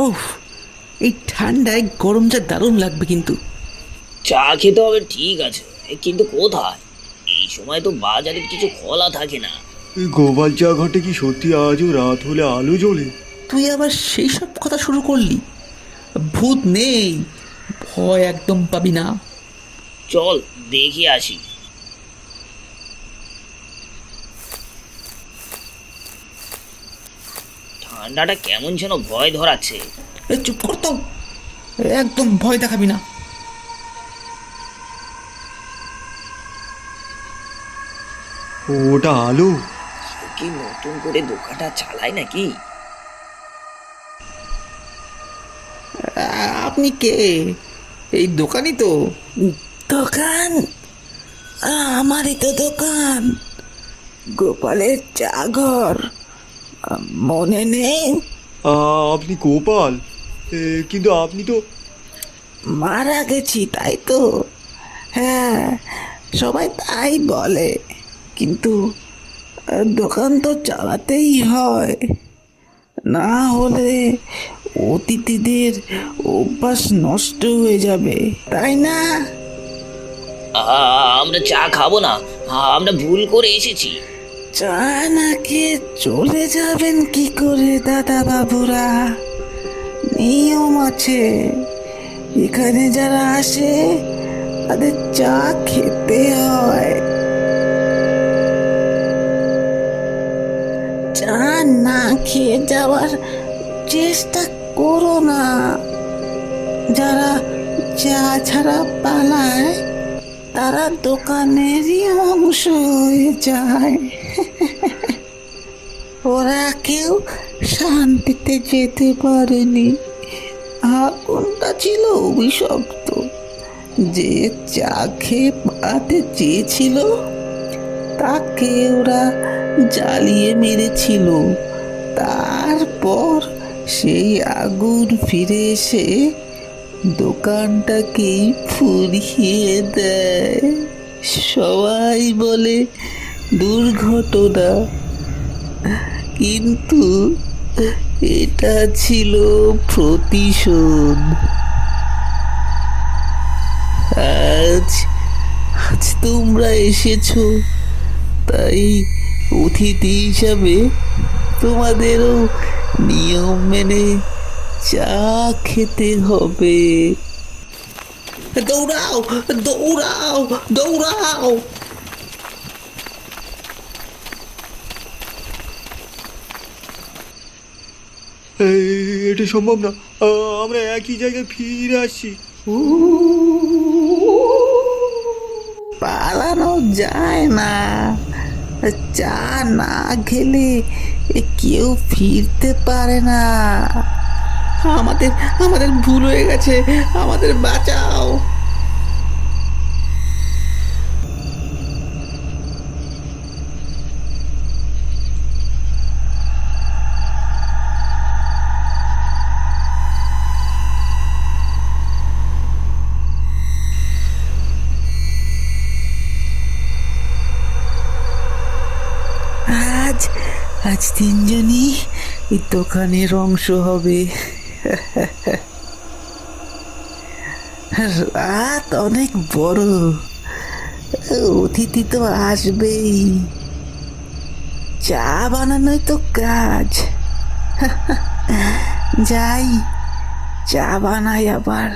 ওহ, এই ঠান্ডায় গরম চা দারুণ লাগবে কিন্তু। চা খেতে হবে ঠিক আছে, কিন্তু কোথায়? এই সময় তো বাজারে কিছু খোলা থাকে না। এই গোপাল চা ঘাটে কি সত্যি আজও রাত হলে আলো জ্বলে? তুই আবার সেই সব কথা শুরু করলি? ভূত নেই, ভয় একদম পাবি না। চল দেখে আসি। ঠান্ডাটা কেমন যেন ভয় ধরাচ্ছে। এ চুপ কর তো, একদম ভয় দেখাবি না। ওটা আলো? কেউ কি নতুন করে দোকানটা চালায় নাকি? আপনি কে? এই দোকানই তো। দোকান? আমারই তো দোকান, গোপালের চা ঘর। মনে নেই? আপনি গোপাল? কিন্তু আপনি তো... মারা গেছি তাই তো? হ্যাঁ, সবাই তাই বলে, কিন্তু দোকান তো চালাতেই হয়, না হলে অতিথিদের অভ্যাস নষ্ট হয়ে যাবে, তাই না? আমরা চা খাবো না, আমরা ভুল করে এসেছি। চা না খেয়ে চলে যাবেন কি করে দাদা বাবুরা? নিয়ম আছে, এখানে যারা আসে তাদের চা খেতে হয়। চা না খেয়ে যাওয়ার চেষ্টা করো না। যারা চা ছাড়া পালায় তারা দোকানেরই অংশ হয়ে যায়। ওরা কেউ শান্তিতে যেতে পারেনি, আগুনটা ছিল অভিশপ্ত। যে চা খেয়ে পালাতে চেয়েছিল তাকে ওরা জ্বালিয়ে মেরেছিল। তারপর সেই আগুন ফিরে এসে দোকানটাকেই পুড়িয়ে দেয়। সবাই বলে দুর্ঘটনা, কিন্তু এটা ছিল প্রতিশোধ। আজ আজ তোমরা এসেছো, তাই অতিথি হিসাবে তোমাদেরও নিয়ম মেনে চা খেতে হবে। দৌড়াও, দৌড়াও, দৌড়াও! এটা সম্ভব না। আমরা একই জায়গায় ফিরে আসছি। পালানো যায় না, চা না খেলে কেউ ফিরতে পারে না। আমাদের আমাদের ভুল হয়ে গেছে, আমাদের বাঁচাও। আজ আজ তিনজনই এই দোকানের অংশ হবে। রাত অনেক বড়, অতিথি তো আসবেই, চা বানানোই তো কাজ। যাই, চা বানাই আবার।